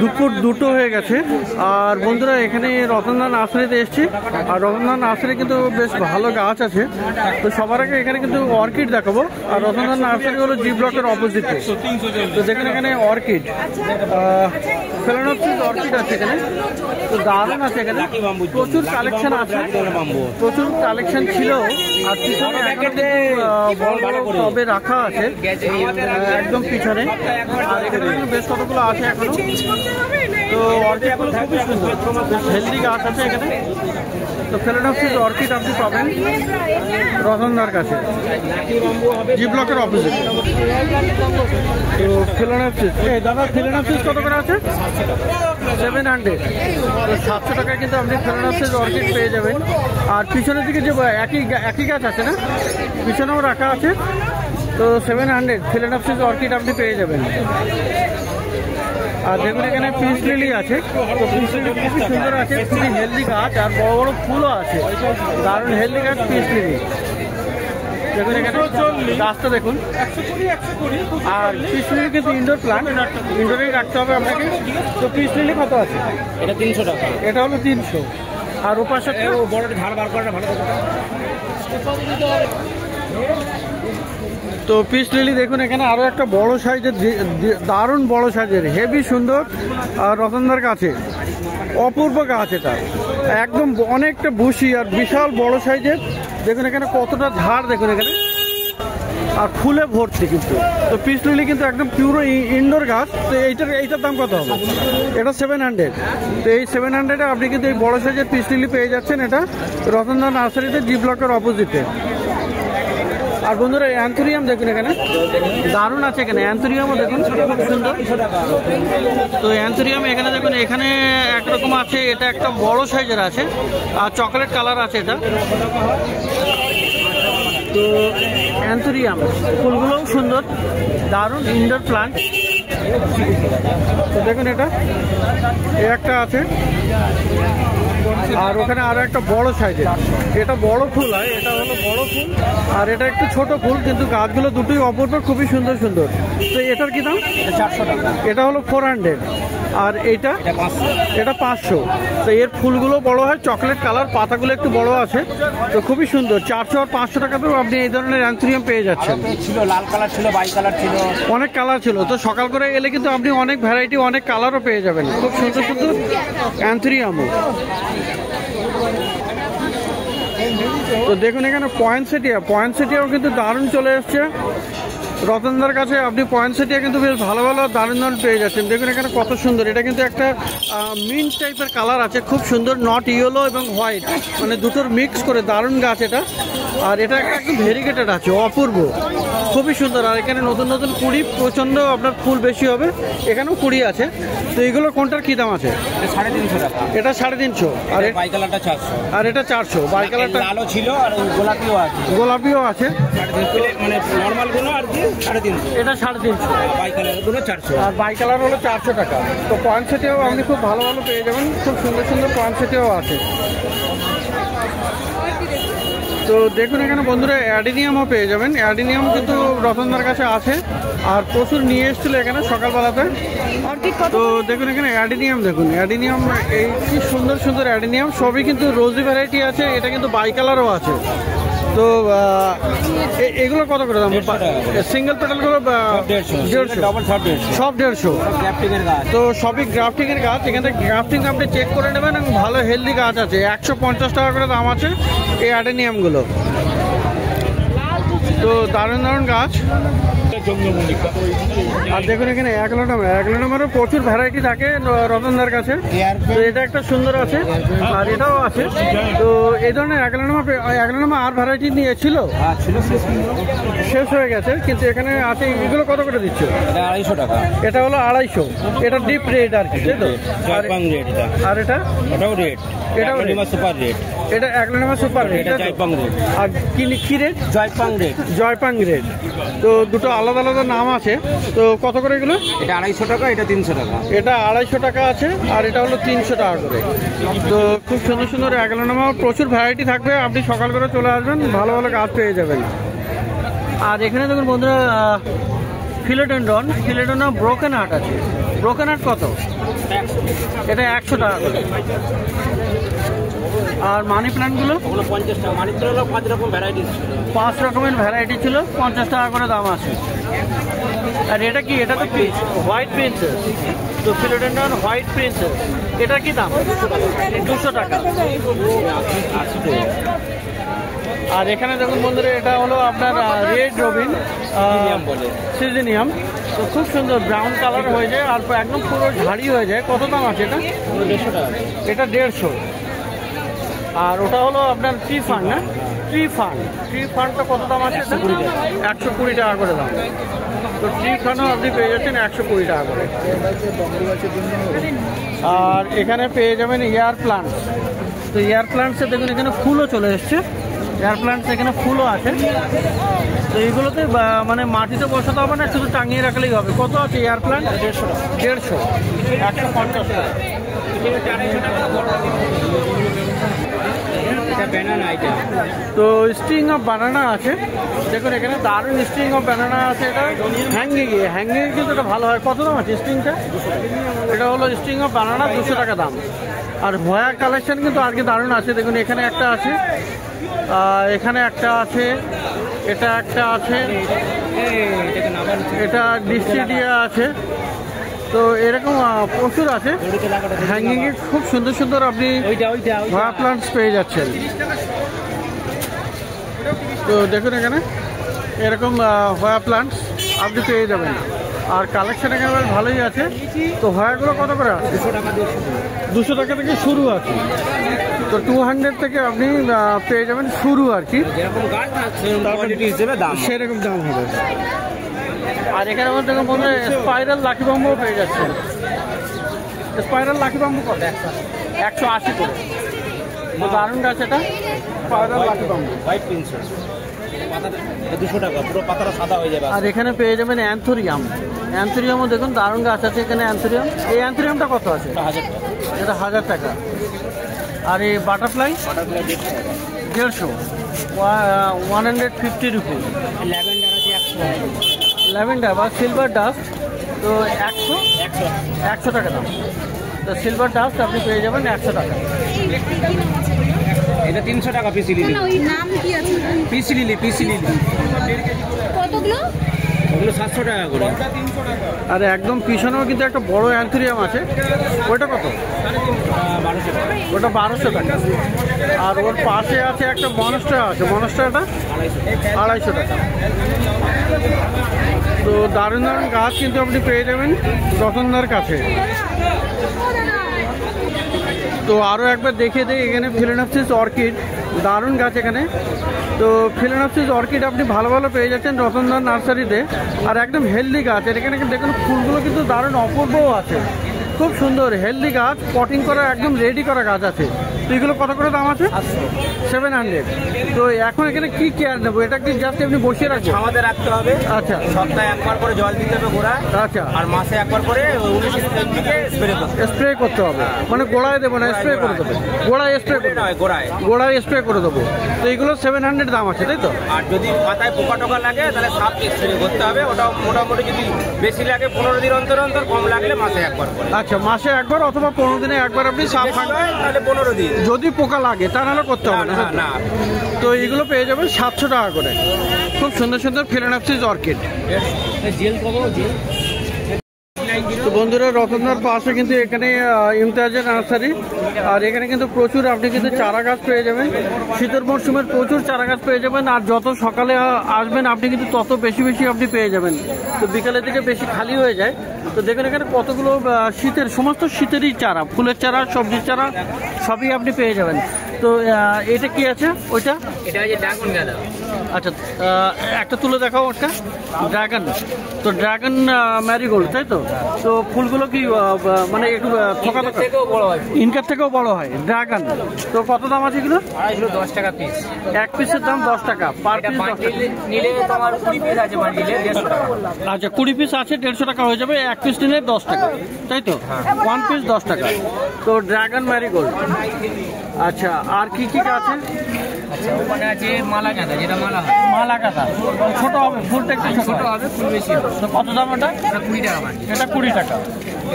দুপুর 2টো হয়ে গেছে। আর বন্ধুরা এখানে রতনদা নার্সারিতে এসছি। আর রতনদা নার্সারি কিন্তু বেশ ভালো গাছ আছে। তো সবার আগে এখানে কিন্তু অর্কিড দেখাবো। আর রতনদা নার্সারি হলো জি ব্লকের অপোজিটে। তো দেখুন এখানে অর্কিড, ফেলানোপসিস অর্কিড আছে এখানে। তো দারুণ আছে এখানে, প্রচুর কালেকশন আছে, প্রচুর কালেকশন ছিল। আর পিছনে বড় বড় টবে রাখা আছে একদম পিছনে। আর এখানে বেশ কতগুলো আছে এখনো। তো অর্কিডগুলো খুবই সুন্দর, বেশ হেলদি গাছ আছে এখানে। তো ফেলানোপসিস অর্কিড আপনি পাবেন রতনদার কাছে, জি ব্লকের অপোজিট। তো ফেলানোপসিস, দাদা ফেলানোপসিস কত করে আছে? 700। তো 700 টাকায় কিন্তু আপনি ফেলানোপসিস অর্কিড পেয়ে যাবেন। আর পিছনের দিকে যে একই গাছ আছে না, পিছনেও রাখা আছে। তো 700 ফেলানোপসিস অর্কিড আপনি পেয়ে যাবেন। আর দেখুন এখানে পিস লিলি আছে। তো পিস লিলি খুবই সুন্দর আছে, খুবই হেলদি গাছ। আর বড় বড় ফুলও আছে, দারুণ হেলদি গাছ পিস লিলি। দেখুন এখানে গাছটা দেখুন। আর পিস লিলি কিন্তু ইনডোর প্লান্ট, ইনডোরেই রাখতে হবে আপনাকে। তো পিস লিলি কত আছে? এটা 300 টাকা। এটা হলো 300। আর ওপার সাথে বড় ধার বার করা ভালো। তো পিস লিলি দেখুন এখানে আরো একটা বড় সাইজের, দারুণ বড় সাইজের, হেভি সুন্দর। আর রতনদার কাছে অপূর্ব গাছ এটা, একদম অনেকটা বুশি আর বিশাল বড় সাইজের। দেখুন এখানে কতটা ধার, দেখুন এখানে, আর ফুলে ভর্তি কিন্তু। তো পিস লিলি কিন্তু একদম পিওর ইনডোর গাছ। তো এইটার দাম কত হবে? এটা 700। তো এই 700-এ আপনি কিন্তু এই বড় সাইজের পিস লিলি পেয়ে যাচ্ছেন। এটা রতনদা নার্সারিতে, জি ব্লকের অপোজিটে। আর বন্ধুরা অ্যান্থোরিয়াম দেখুন এখানে দারুণ আছে। এখানে অ্যান্থোরিয়ামও দেখুন খুব সুন্দর। তো অ্যান্থোরিয়াম এখানে দেখুন, এখানে একরকম আছে, এটা একটা বড় সাইজের আছে আর চকলেট কালার আছে এটা। তো অ্যান্থোরিয়াম ফুলগুলোও সুন্দর, দারুণ ইনডোর প্লান্ট। তো দেখুন এটা একটা আছে। আর ওখানে আরো একটা বড় সাইজের, এটা বড় ফুল হয়, এটা হলো বড় ফুল। আর এটা একটু ছোট ফুল, কিন্তু গাছগুলো দুটোই অপূর্ব, খুবই সুন্দর সুন্দর। তো এটার কি দাম? 400 টাকা। এটা হলো 400। আর এটা 500। তো এর ফুলগুলো বড় হয়, চকলেট কালার, পাতাগুলো একটু বড় আছে। তো খুবই সুন্দর, 400 আর 500 টাকাতেও আপনি এই ধরনের অ্যান্থোরিয়াম পেয়ে যাচ্ছেন। ছিল লাল কালার, ছিল বাই কালার, ছিল অনেক কালার ছিল। তো সকাল করে এলে কিন্তু আপনি অনেক ভ্যারাইটি, অনেক কালারও পেয়ে যাবেন, খুব সুন্দর সুন্দর অ্যান্থোরিয়ামও। তো দেখুন এখানে পয়েন্টসেটিয়াও কিন্তু দারুণ চলে এসছে রতনদার কাছে। আপনি পয়েন্টসেটিয়া কিন্তু বেশ ভালো ভালো দারুণ দারুণ পেয়ে যাচ্ছেন। দেখুন এখানে কত সুন্দর, এটা কিন্তু একটা মিন্ট টাইপের কালার আছে, খুব সুন্দর, নট ইয়েলো এবং হোয়াইট, মানে দুটোর মিক্স করে দারুণ গাছ এটা। আর এটা একদম ভেরিগেটেড আছে, অপূর্ব, খুবই সুন্দর। আর এখানে নতুন নতুন কুড়ি, প্রচণ্ড আপনার ফুল বেশি হবে, এখানেও কুড়ি আছে। তো এগুলো কোনটার কী দাম আছে? 350 টাকা। এটা 350। আর বাই কালারটা 400। আর এটা 400। বাই কালারটা লালও ছিল আর গোলাপিও আছে। গোলাপিও আছে, মানে নর্মাল গুলো আর কি 350। এটা 350। বাই কালার গুলো 400। আর বাই কালার হলো 400 টাকা। তো পয়েন্টসেটিয়াও আপনি খুব ভালো ভালো পেয়ে যাবেন, খুব সুন্দর সুন্দর পয়েন্টসেটিয়াও আছে। তো দেখুন এখানে বন্ধুরা অ্যাডিনিয়ামও পেয়ে যাবেন। অ্যাডিনিয়াম কিন্তু রতনদার কাছে আছে, আর প্রচুর নিয়ে এসেছিল এখানে সকালবেলাতে। তো দেখুন এখানে অ্যাডিনিয়াম, দেখুন অ্যাডিনিয়াম, এই কি সুন্দর সুন্দর অ্যাডিনিয়াম, সবই কিন্তু রোজি ভ্যারাইটি আছে। এটা কিন্তু বাই কালারও আছে। তো এগুলো কত করে দাম? সিঙ্গেল পেটালগুলো 150, সব 150। তো সবই গ্রাফটিংয়ের গাছ। এখানে গ্রাফটিং আপনি চেক করে নেবেন, এবং ভালো হেলদি গাছ আছে। 150 টাকা করে দাম আছে এই অ্যাডেনিয়ামগুলো। তো দারুণ দারুণ গাছ। আর দেখুন এখানে অ্যাগলোনামারও প্রচুর ভ্যারাইটি থাকে রতনদার কাছে। তো এটা একটা সুন্দর আছে, আর এটাও আছে। তো এই ধরনের অ্যাগলোনামা আর ভ্যারাইটি নিয়ে ছিল, শেষ হয়ে গেছে, কিন্তু এখানে আছে। এগুলো কত করে দিচ্ছ? 250 টাকা। এটা হলো 250। এটা ডিপ রেড আর কি, তাই তো? আর এটা এটাও রেড, এটাও সুপার রেড। এটা অ্যাগলোনামা সুপার রেড, এটা জয়পাং রেড। আর কি রেড? জয়পাং রেড। জয়পাং রেড। তো দুটো আলাদা আলাদা নাম আছে। তো কত করে এগুলো? এটা 250 টাকা, এটা 300 টাকা। এটা 250 টাকা আছে, আর এটা হলো 300 টাকা করে। তো খুব সুন্দর সুন্দর অ্যাগলোনামা, প্রচুর ভ্যারাইটি থাকবে। আপনি সকাল করে চলে আসবেন, ভালো ভালো গাছ পেয়ে যাবেন। আর এখানে দেখুন বন্ধুরা ফিলোডেন্ড্রন ব্রোকেন হার্ট আছে। ব্রোকেন হার্ট কত? এটা 100 টাকা করে। আর মানি প্ল্যান্টগুলো 50 টাকা। মানি প্ল্যান্ট 5 রকম ভ্যারাইটি, 5 রকমের ভ্যারাইটি ছিল, 50 টাকা করে দাম আছে। আর এটা কি? এটা তো হোয়াইট প্রিন্সেস। তো ফিলোডেন্ড্রন হোয়াইট প্রিন্সেস, এটা কি দাম? 200 টাকা। আর এখানে দেখুন বন্ধুরা, এটা হলো আপনার রেড রবিন সিজনিয়াম। তো খুব সুন্দর ব্রাউন কালার হয়ে যায় আর একদম পুরো ঝাড়ি হয়ে যায়। কত দাম আছে এটা? 150 টাকা। এটা 150। আর ওটা হলো আপনার ট্রি ফান্ড, না? ট্রি ফান্ডটা কত দাম আছে? 120 টাকা করে দাম। তো ট্রি ফান্ডও আপনি পেয়ে যাচ্ছেন 120 টাকা করে। আর এখানে পেয়ে যাবেন এয়ার প্লান্টস। তো এয়ার প্লান্টসে দেখুন এখানে ফুলও চলে এসছে। এয়ার প্লান্টস এখানে ফুলও আছে। তো এইগুলোতে মানে মাটিতে বসাতে হবে না, শুধু টাঙিয়ে রাখলেই হবে। কত আছে এয়ার প্লান্ট? 150, 150 টাকা। তো স্ট্রিং অফ বানানা আছে, দেখুন এখানে দারুণ স্ট্রিং অফ বানানা আছে। এটা হ্যাঙ্গিং কিন্তু এটা ভালো হয়। কত দাম আছে স্ট্রিংটা? এটা হলো স্ট্রিং অফ বানানা, 200 টাকা দাম। আর ভয়া কালেকশন কিন্তু আজকে দারুণ আছে। দেখুন এখানে একটা আছে, এখানে একটা আছে, এটা একটা আছে, এটা ডিস্ট্রিডিয়া আছে। তো এরকম প্রচুর আছে হ্যাঙ্গিং এ, খুব সুন্দর সুন্দর আপনি ভয়া প্লান্টস পেয়ে যাচ্ছেন। তো দেখুন এখানে এরকম ভয়া প্লান্টস আপনি পেয়ে যাবেন। আর কালেকশন এখানে ভালোই আছে। তো ভয়াগুলো কত করে আছে? 200 টাকা থেকে শুরু আছে। তো 200 থেকে আপনি পেয়ে যাবেন শুরু আর কি, সেরকম দাম হবে। আর এখানে মধ্যে দেখুন বন্ধুরা, স্পাইরাল লাকি বাম্বুও পেয়ে যাচ্ছেন। স্পাইরাল লাকি বাম্বু কত? 180 করে। তো দারুণ গাছ এটা, spiral lucky bamboo. White princess 200 টাকা, পুরো পাতাটা সাদা হয়ে যাবে। আর এখানে পেয়ে যাবেন অ্যান্থোরিয়ামও দেখুন দারুণ গাছ আছে এখানে। অ্যান্থোরিয়াম, এই অ্যান্থোরিয়ামটা কত আছে? 1000 টাকা। এটা 1000 টাকা। আর এই বাটারফ্লাই 150, 150 রুপিস। ল্যাভেন্ডার আছে 100। ল্যাভেন্ডার বা সিলভার ডাস্ট, তো 100 টাকা দাম। তো সিলভার ডাস্ট আপনি পেয়ে যাবেন 100 টাকা। এটা 300 টাকা পিসি লিলি। নাম কি আছে? পিসি লিলি কতগুলো? ওগুলো 700 টাকা করে। আর একদম পিছনেও কিন্তু একটা বড় অ্যান্থোরিয়াম আছে, ওইটা কত? 1200 টাকা। ওটা 1200 টাকা। আর ওর পাশে আছে একটা মনস্টার আছে, মনস্টারটা 250 টাকা। তো দারুণ দারুণ গাছ কিন্তু আপনি পেয়ে যাবেন রতনদার কাছে। তো আরও একবার দেখিয়ে দিই, এখানে ফিলোডেন্ড্রন অর্কিড, দারুণ গাছ এখানে। তো ফিলোডেন্ড্রন অর্কিড আপনি ভালো ভালো পেয়ে যাচ্ছেন রতনদার নার্সারিতে। আর একদম হেলদি গাছ। আর এখানে দেখুন ফুলগুলো কিন্তু দারুণ অপূর্বও আছে, খুব সুন্দর হেলদি গাছ, পটিং করা একদম রেডি করা গাছ আছে। তো এগুলো কত করে দাম আছে? 700। তো এখন এখানে কি কেয়ার নেবো? এটা কি জাস্ট এমনি বসিয়ে রাখবো? আমাদের রাখতে হবে। আচ্ছা, সপ্তাহে একবার করে জল দিতে হবে গোড়ায়। আচ্ছা। আর মাসে একবার করে 19 থেকে স্প্রে করতে হবে। মানে গোড়ায় দেবো না, স্প্রে করে দেবো? গোড়ায় স্প্রে করে গোড়ায় স্প্রে করে দেবো। তো এইগুলো 700 দাম আছে, তাই তো? আর যদি পাতায় পোকা টোকা লাগে তাহলে সাপ স্প্রে করতে হবে। ওটা মোটামুটি যদি বেশি লাগে 15 দিন অন্তর অন্তর, কম লাগলে মাসে একবার করে। আচ্ছা, মাসে একবার অথবা 15 দিনে একবার আপনি সাপ তাহলে 15 দিন। যদি পোকা লাগে তা নাহলে করতে হবে না। না। তো এইগুলো পেয়ে যাবেন 700 টাকা করে। খুব সুন্দর সুন্দর ফিলোডেন্ড্রন অর্কিড। তো বন্ধুরা, রতনদার পাশে কিন্তু এখানে ইমতিয়াজের নার্সারি। আর এখানে কিন্তু প্রচুর আপনি কিন্তু চারা গাছ পেয়ে যাবেন। শীতের মরশুমের প্রচুর চারা গাছ পেয়ে যাবেন। আর যত সকালে আসবেন আপনি কিন্তু তত বেশি বেশি আপনি পেয়ে যাবেন। তো বিকালের দিকে বেশি খালি হয়ে যায়। তো দেখুন এখানে কতগুলো শীতের, সমস্ত শীতেরই চারা, ফুলের চারা, সবজির চারা সবই আপনি পেয়ে যাবেন। তো এটা কি আছে? ওইটা এটা হচ্ছে ড্রাগন গাঁদা। আচ্ছা, একটা তুলে দেখাও ওটা। ড্রাগন, তো ড্রাগন ম্যারিগোল্ড, তাই তো? তো ফুলগুলো কি মানে একটু থোকা থোকা, ইনকার থেকেও বড় হয় ড্রাগন। তো কত দাম আছে এগুলো? 10 টাকা পিস। এক পিসের দাম 10 টাকা, পার পিস 10 টাকা নিলে তোমার 20 পিস আছে, বান্ডিলে 150 টাকা। আচ্ছা, 20 পিস আছে, 150 টাকা হয়ে যাবে। এক পিস নিলে 10 টাকা, তাই তো? 1 পিস 10 টাকা। তো ড্রাগন ম্যারিগোল্ড। আচ্ছা, আর কি কি আছে? আচ্ছা, ওখানে আছে মালা গাঁদা, যেটা মালা হয়। মালা গাঁদা ছোট হবে, ফুলটা একটু ছোট হবে, ফুল বেশি হবে। তো কত দাম এটা? এটা 20 টাকা বান্ডিল। এটা 20 টাকা।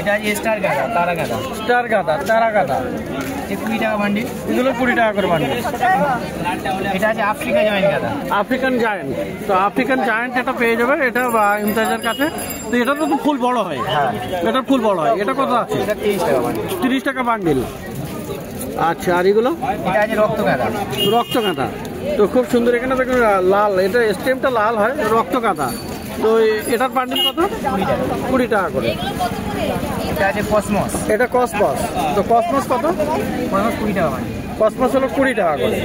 এটা আছে স্টার গাঁদা, তারা গাঁদা। স্টার গাঁদা, তারা গাঁদা, এটা 20 টাকা বান্ডিল। এগুলো 20 টাকা করে বান্ডিল। এটা আছে আফ্রিকা জায়ান্ট গাঁদা। আফ্রিকান জায়ান্ট, তো আফ্রিকান জায়ান্ট এটা পেয়ে যাবে, এটা ইমতাজের কাছে। তো এটা তো ফুল বড় হয়, এটা ফুল বড় হয়। এটা কত আছে? এটা 30 টাকা বান্ডিল। 30 টাকা বান্ডিল। আচ্ছা, আর এগুলো? এটা আছে রক্ত গাঁদা। রক্ত গাঁদা, তো খুব সুন্দর। এখানে দেখুন লাল, এটা স্টেমটা লাল হয়, রক্ত গাঁদা। তো এটার বান্ডিল কত? 20 টাকা করে। এটা আছে কসমস। এটা কসমস, তো কসমস কত? কসমস 20 টাকা বান্ডিল। কসমস হলো 20 টাকা করে।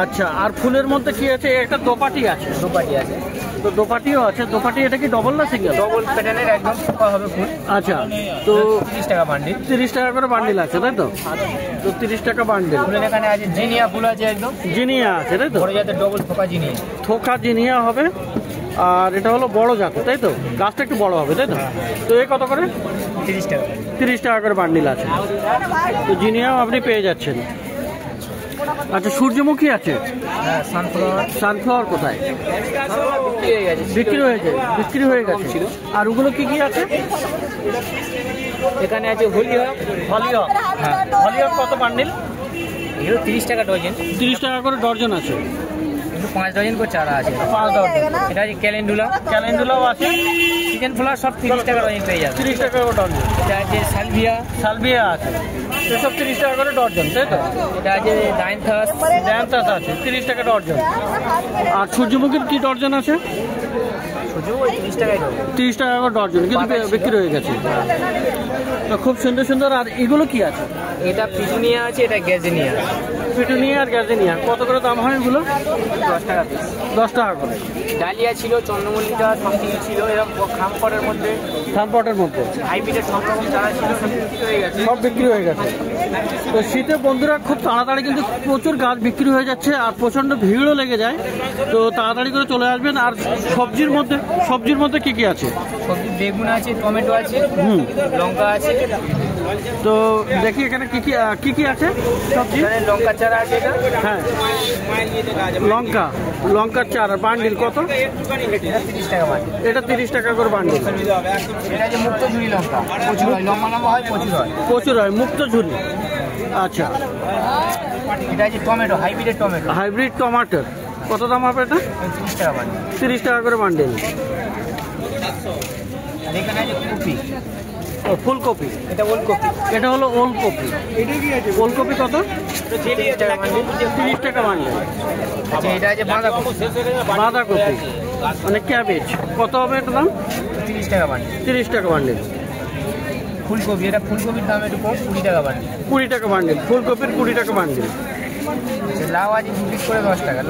আচ্ছা, আর ফুলের মধ্যে কি আছে? একটা দোপাটি আছে। দোপাটি আছে, তো দোপাটিও আছে। দোপাটি এটা কি ডবল না সিঙ্গেল? ডবল প্যাটার্নের, একদম পোকা হবে ফুল। আচ্ছা, তো 30 টাকা বান্ডিল। 30 টাকা করে বান্ডিল আছে, তাই তো? তো 30 টাকা বান্ডিল। ফুলের এখানে আছে জিনিয়া ফুল আছে, একদম জিনিয়া আছে, তাই তো? বড় জাতের ডবল থোকা জিনিয়া। থোকা জিনিয়া হবে। আর এটা হলো বড় জাত, তাই তো? গাছটা একটু বড় হবে, তাই তো? তো এ কত করে? 30 টাকা। 30 টাকা করে বান্ডিল আছে। তো জিনিয়াও আপনি পেয়ে যাচ্ছেন। আচ্ছা, সূর্যমুখী আছে। হ্যাঁ, সানফ্লাওয়ার। সানফ্লাওয়ার কোথায়? বিক্রি হয়ে গেছে। বিক্রি হয়ে গেছে। আর ওগুলো কি কি আছে? এখানে আছে হলিহক। হলিহক, হ্যাঁ। হলিহক কত বান্ডিল? এগুলো 30 টাকা ডজন। 30 টাকা করে ডর্জন আছে। কিন্তু 5 ডজন করে চারা আছে। 5 ডর্জন। এটা আছে ক্যালেন্ডুলা। ক্যালেন্ডুলাও আছে। সিজন ফ্লাওয়ার সব 30 টাকা ডজন পেয়ে যাবে। 30 টাকা করে ডর্জন। এটা আছে সালভিয়া। সালভিয়া আছে, এসব 30 টাকা করে ডর্জন, তাই তো? এটা আছে ডাইনথাস। জ্যান্থাস আছে 30 টাকা ডর্জন। আর সূর্যমুখীর কি ডর্জন আছে? সুযোগ ওই 30 টাকাই দেবো। 30 টাকা করে ডর্জন, কিন্তু বিক্রি হয়ে গেছে। তো খুব সুন্দর সুন্দর। আর এগুলো কি আছে? এটা পিটুনিয়া আছে, এটা গ্যাজেনিয়া। পিটুনিয়া আর গ্যাজেনিয়া কত করে দাম হয় এগুলো? 10 টাকা পিস। 10 টাকা করে। ডালিয়া ছিল, চন্দ্রমল্লিকা, সামথিং ছিল, এরকম খামপটের মধ্যে, থানপটের মধ্যে হাইব্রিডের সব রকম চারা ছিল, সব বিক্রি হয়ে গেছে। সব বিক্রি হয়ে গেছে। তো শীতে বন্ধুরা খুব তাড়াতাড়ি কিন্তু প্রচুর গাছ বিক্রি হয়ে যাচ্ছে, আর প্রচণ্ড ভিড়ও লেগে যায়। তো তাড়াতাড়ি করে চলে আসবেন। আর সবজির মধ্যে কি কি আছে? সবজি বেগুন আছে, টমেটো আছে, লঙ্কা আছে। তো দেখি এখানে কি কি আছে সবজি। এখানে লঙ্কা চারা আছে। এটা হ্যাঁ, লঙ্কার চারা বান্ডিল কত? এটা 30 টাকা বান্ডিল। এটা 30 টাকা করে বান্ডিল। এটা যে মুক্ত ঝুড়ি লঙ্কা, প্রচুর হয়, লম্বা লম্বা হয়, প্রচুর হয়, মুক্ত ঝুরি। আচ্ছা, এটা আছে টমেটো, হাইব্রিড টমেটোর কত দাম হবে? এটা 30 টাকা বান্ডিল। 30 টাকা করে বান্ডিল। আর এখানে আছে কপি, ফুলকপি। এটা ওলকপি। এটা হলো ওলকপি। ওলকপি কত? 30 টাকা বান্ডিল। 30 টাকা বান্ডিল। আচ্ছা, এটা আছে বাঁধাকপি, মানে ক্যাবেজ, কত হবে এটা দাম? 30 টাকা বান্ডিল। 30 টাকা বান্ডিল। ফুলকপি, এটা ফুলকপির দাম একটু কম, 20 টাকা বান্ডিল। 20 টাকা বান্ডিল, ফুলকপির 20 টাকা বান্ডিল। আচ্ছা, লাউ আছে 2 পিস করে 10 টাকা।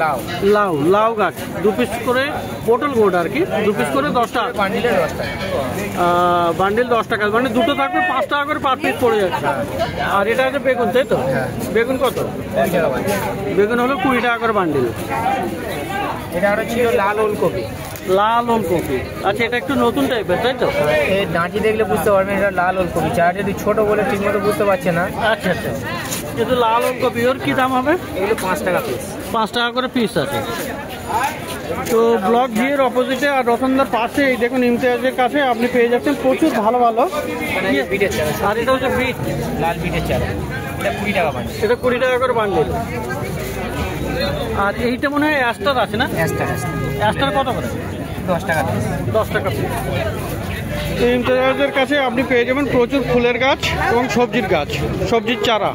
লাউ গাছ 2 পিস করে, পটল গোড আর কি, 2 পিস করে 10 টাকা বান্ডিলে 10 টাকা। বান্ডিল 10 টাকা, মানে দুটো থাকবে 5 টাকা করে পার পিস পড়ে যাচ্ছে। আর এটা আছে বেগুন, তাই তো? বেগুন কত? 20 টাকা বান্ডিল। বেগুন হলো 20 টাকা করে বান্ডিল। এটা আরো ছিল লাল ওলকপি। আচ্ছা, এটা একটু নতুন টাইপের, তাই তো? এই ডাঁটি দেখলে বুঝতে পারবেন এটা লাল ওলকপি। চারা যদি ছোট বলে ঠিক মতো বুঝতে পারছে না। আচ্ছা, কিন্তু লাল ওলকপি ওর কি দাম হবে? এগুলো 5 টাকা পিস। 5 টাকা করে পিস আছে। তো ব্লক জি এর অপোজিটে আর রতনদার পাশে এই দেখুন ইমতিয়াজের কাছে আপনি পেয়ে যাচ্ছেন প্রচুর ভালো বিটের চারা। আর এটা হচ্ছে বিট, লাল বিটের চারা। এটা 20 টাকা বান্ডিল। এটা 20 টাকা করে বান্ডিল। আর এইটা মনে হয় অ্যাস্টার আছে না? অ্যাস্টার কত করে? 10 টাকা পিস। 10 টাকা পিস। তো ইমতিয়াজের কাছে আপনি পেয়ে যাবেন প্রচুর ফুলের গাছ এবং সবজির চারা।